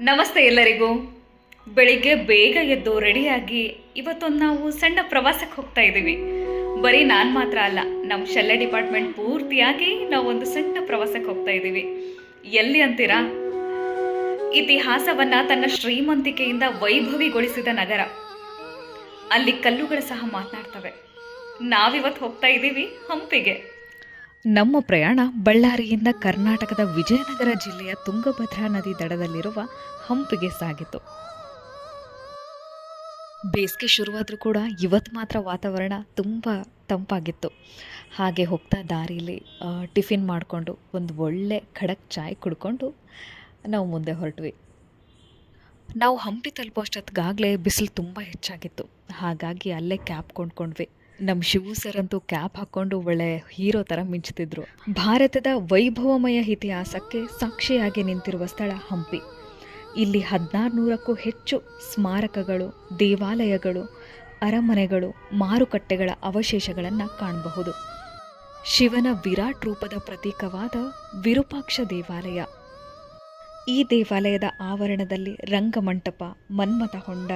ನಮಸ್ತೆ ಎಲ್ಲರಿಗೂ. ಬೆಳಿಗ್ಗೆ ಬೇಗ ಎದ್ದು ರೆಡಿಯಾಗಿ ಇವತ್ತೊಂದು ನಾವು ಸಣ್ಣ ಪ್ರವಾಸಕ್ಕೆ ಹೋಗ್ತಾ ಇದ್ದೀವಿ. ಬರೀ ನಾನು ಮಾತ್ರ ಅಲ್ಲ, ನಮ್ಮ ಶಲ್ಯ ಡಿಪಾರ್ಟ್ಮೆಂಟ್ ಪೂರ್ತಿಯಾಗಿ ನಾವೊಂದು ಸಣ್ಣ ಪ್ರವಾಸಕ್ಕೆ ಹೋಗ್ತಾ ಇದ್ದೀವಿ. ಎಲ್ಲಿ ಅಂತೀರಾ? ಇತಿಹಾಸವನ್ನ ತನ್ನ ಶ್ರೀಮಂತಿಕೆಯಿಂದ ವೈಭವಿಗೊಳಿಸಿದ ನಗರ. ಅಲ್ಲಿ ಕಲ್ಲುಗಳು ಸಹ ಮಾತನಾಡ್ತವೆ. ನಾವಿವತ್ತು ಹೋಗ್ತಾ ಇದ್ದೀವಿ ಹಂಪಿಗೆ. ನಮ್ಮ ಪ್ರಯಾಣ ಬಳ್ಳಾರಿಯಿಂದ ಕರ್ನಾಟಕದ ವಿಜಯನಗರ ಜಿಲ್ಲೆಯ ತುಂಗಭದ್ರಾ ನದಿ ದಡದಲ್ಲಿರುವ ಹಂಪಿಗೆ ಸಾಗಿತು. ಬೇಸಿಗೆ ಶುರುವಾದರೂ ಕೂಡ ಇವತ್ತು ಮಾತ್ರ ವಾತಾವರಣ ತುಂಬ ತಂಪಾಗಿತ್ತು. ಹಾಗೆ ಹೋಗ್ತಾ ದಾರಿಲಿ ಟಿಫಿನ್ ಮಾಡಿಕೊಂಡು ಒಂದು ಒಳ್ಳೆ ಖಡಕ್ ಚಾಯ್ ಕುಡ್ಕೊಂಡು ನಾವು ಮುಂದೆ ಹೊರಟ್ವಿ. ನಾವು ಹಂಪಿ ತಲುಪೋಷ್ಟೊತ್ತಿಗಾಗಲೇ ಬಿಸಿಲು ತುಂಬ ಹೆಚ್ಚಾಗಿತ್ತು. ಹಾಗಾಗಿ ಅಲ್ಲೇ ಕ್ಯಾಬ್ ಕೊಂಡ್ಕೊಂಡ್ವಿ. ನಮ್ಮ ಶಿವು ಸರ್ ಅಂತೂ ಕ್ಯಾಪ್ ಹಾಕ್ಕೊಂಡು ಒಳ್ಳೆ ಹೀರೋ ಥರ ಮಿಂಚ್ತಿದ್ರು. ಭಾರತದ ವೈಭವಮಯ ಇತಿಹಾಸಕ್ಕೆ ಸಾಕ್ಷಿಯಾಗಿ ನಿಂತಿರುವ ಸ್ಥಳ ಹಂಪಿ. ಇಲ್ಲಿ 1600ಕ್ಕೂ ಹೆಚ್ಚು ಸ್ಮಾರಕಗಳು, ದೇವಾಲಯಗಳು, ಅರಮನೆಗಳು, ಮಾರುಕಟ್ಟೆಗಳ ಅವಶೇಷಗಳನ್ನು ಕಾಣಬಹುದು. ಶಿವನ ವಿರಾಟ್ ರೂಪದ ಪ್ರತೀಕವಾದ ವಿರೂಪಾಕ್ಷ ದೇವಾಲಯ. ಈ ದೇವಾಲಯದ ಆವರಣದಲ್ಲಿ ರಂಗಮಂಟಪ, ಮನ್ಮಥ ಹೊಂಡ,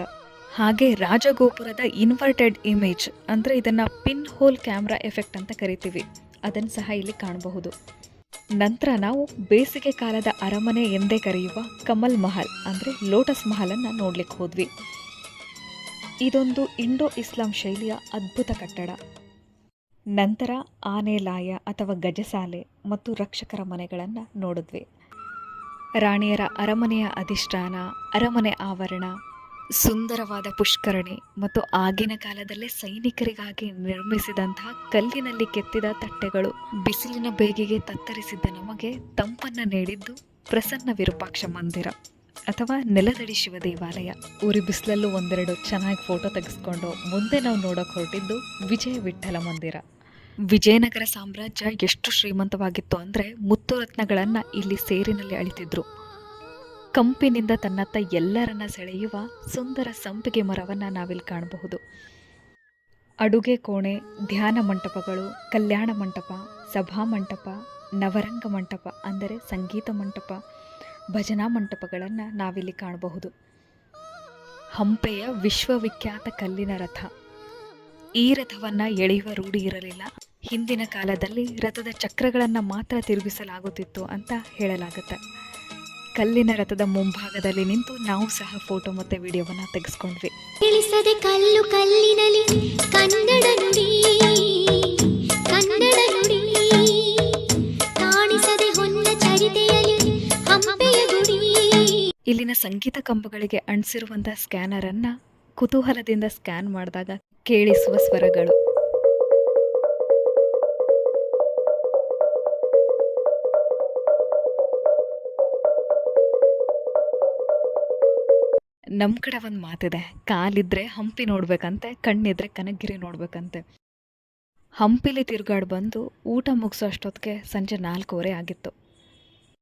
ಹಾಗೆ ರಾಜಗೋಪುರದ ಇನ್ವರ್ಟೆಡ್ ಇಮೇಜ್ ಅಂದರೆ ಇದನ್ನು ಪಿನ್ ಹೋಲ್ ಕ್ಯಾಮ್ರಾ ಎಫೆಕ್ಟ್ ಅಂತ ಕರಿತೀವಿ, ಅದನ್ನು ಸಹ ಇಲ್ಲಿ ಕಾಣಬಹುದು. ನಂತರ ನಾವು ಬೇಸಿಗೆ ಕಾಲದ ಅರಮನೆ ಎಂದೇ ಕರೆಯುವ ಕಮಲ್ ಮಹಲ್ ಅಂದರೆ ಲೋಟಸ್ ಮಹಲನ್ನು ನೋಡ್ಲಿಕ್ಕೆ ಹೋದ್ವಿ. ಇದೊಂದು ಇಂಡೋ ಇಸ್ಲಾಂ ಶೈಲಿಯ ಅದ್ಭುತ ಕಟ್ಟಡ. ನಂತರ ಆನೆಲಾಯ ಅಥವಾ ಗಜಸಾಲೆ ಮತ್ತು ರಕ್ಷಕರ ಮನೆಗಳನ್ನು ನೋಡಿದ್ವಿ. ರಾಣಿಯರ ಅರಮನೆಯ ಅಧಿಷ್ಠಾನ, ಅರಮನೆ ಆವರಣ, ಸುಂದರವಾದ ಪುಷ್ಕರಣಿ ಮತ್ತು ಆಗಿನ ಕಾಲದಲ್ಲೇ ಸೈನಿಕರಿಗಾಗಿ ನಿರ್ಮಿಸಿದಂತಹ ಕಲ್ಲಿನಲ್ಲಿ ಕೆತ್ತಿದ ತಟ್ಟೆಗಳು ಬಿಸಿಲಿನ ಬೇಗೆಗೆ ತತ್ತರಿಸಿದ್ದ ನಮಗೆ ತಂಪನ್ನು ನೀಡಿದ್ದು ಪ್ರಸನ್ನ ವಿರೂಪಾಕ್ಷ ಮಂದಿರ ಅಥವಾ ನೆಲದಡಿ ಶಿವ ದೇವಾಲಯ. ಉರಿ ಬಿಸಿಲಲ್ಲೂ ಒಂದೆರಡು ಚೆನ್ನಾಗಿ ಫೋಟೋ ತೆಗೆಸ್ಕೊಂಡು ಮುಂದೆ ನಾವು ನೋಡೋಕೆ ಹೊರಟಿದ್ದು ವಿಜಯ ವಿಠ್ಠಲ ಮಂದಿರ. ವಿಜಯನಗರ ಸಾಮ್ರಾಜ್ಯ ಎಷ್ಟು ಶ್ರೀಮಂತವಾಗಿತ್ತು ಅಂದರೆ ಮುತ್ತು ರತ್ನಗಳನ್ನು ಇಲ್ಲಿ ಸೇರಿನಲ್ಲಿ ಅಳಿತಿದ್ರು. ಕಂಪಿನಿಂದ ತನ್ನತ್ತ ಎಲ್ಲರನ್ನ ಸೆಳೆಯುವ ಸುಂದರ ಸಂಪಿಗೆ ಮರವನ್ನು ನಾವಿಲ್ಲಿ ಕಾಣಬಹುದು. ಅಡುಗೆ ಕೋಣೆ, ಧ್ಯಾನ ಮಂಟಪಗಳು, ಕಲ್ಯಾಣ ಮಂಟಪ, ಸಭಾ ಮಂಟಪ, ನವರಂಗ ಮಂಟಪ ಅಂದರೆ ಸಂಗೀತ ಮಂಟಪ, ಭಜನಾ ಮಂಟಪಗಳನ್ನು ನಾವಿಲ್ಲಿ ಕಾಣಬಹುದು. ಹಂಪೆಯ ವಿಶ್ವವಿಖ್ಯಾತ ಕಲ್ಲಿನ ರಥ. ಈ ರಥವನ್ನು ಎಳೆಯುವ ರೂಢಿ ಇರಲಿಲ್ಲ. ಹಿಂದಿನ ಕಾಲದಲ್ಲಿ ರಥದ ಚಕ್ರಗಳನ್ನು ಮಾತ್ರ ತಿರುಗಿಸಲಾಗುತ್ತಿತ್ತು ಅಂತ ಹೇಳಲಾಗುತ್ತೆ. ಕಲ್ಲಿನ ರಥದ ಮುಂಭಾಗದಲ್ಲಿ ನಿಂತು ನಾವು ಸಹ ಫೋಟೋ ಮತ್ತು ವಿಡಿಯೋವನ್ನು ತೆಗೆಸ್ಕೊಂಡ್ವಿ. ತಿಳಿಸದೆ ಕಲ್ಲು ಕಲ್ಲಿನಲ್ಲಿ ಕನ್ನಡ ನುಡಿ, ಕನ್ನಡ ನುಡಿ ಕಾಣಿಸದೆ ಹೊನ್ನ ಚರಿತೆಯಲ್ಲಿ ಹಂಪೆಯ ಗುಡಿ. ಇಲ್ಲಿನ ಸಂಗೀತ ಕಂಬಗಳಿಗೆ ಅಂಟಿಸಿರುವಂತಹ ಸ್ಕ್ಯಾನರ್ ಅನ್ನ ಕುತೂಹಲದಿಂದ ಸ್ಕ್ಯಾನ್ ಮಾಡಿದಾಗ ಕೇಳಿಸುವ ಸ್ವರಗಳು. ನಮ್ಮ ಕಡೆ ಒಂದು ಮಾತಿದೆ, ಕಾಲಿದ್ರೆ ಹಂಪಿ ನೋಡ್ಬೇಕಂತೆ, ಕಣ್ಣಿದ್ರೆ ಕನಕಗಿರಿ ನೋಡ್ಬೇಕಂತೆ. ಹಂಪಿಲಿ ತಿರುಗಾಡಿ ಬಂದು ಊಟ ಮುಗಿಸೋ ಅಷ್ಟೊತ್ತಿಗೆ ಸಂಜೆ 4:15 ಆಗಿತ್ತು.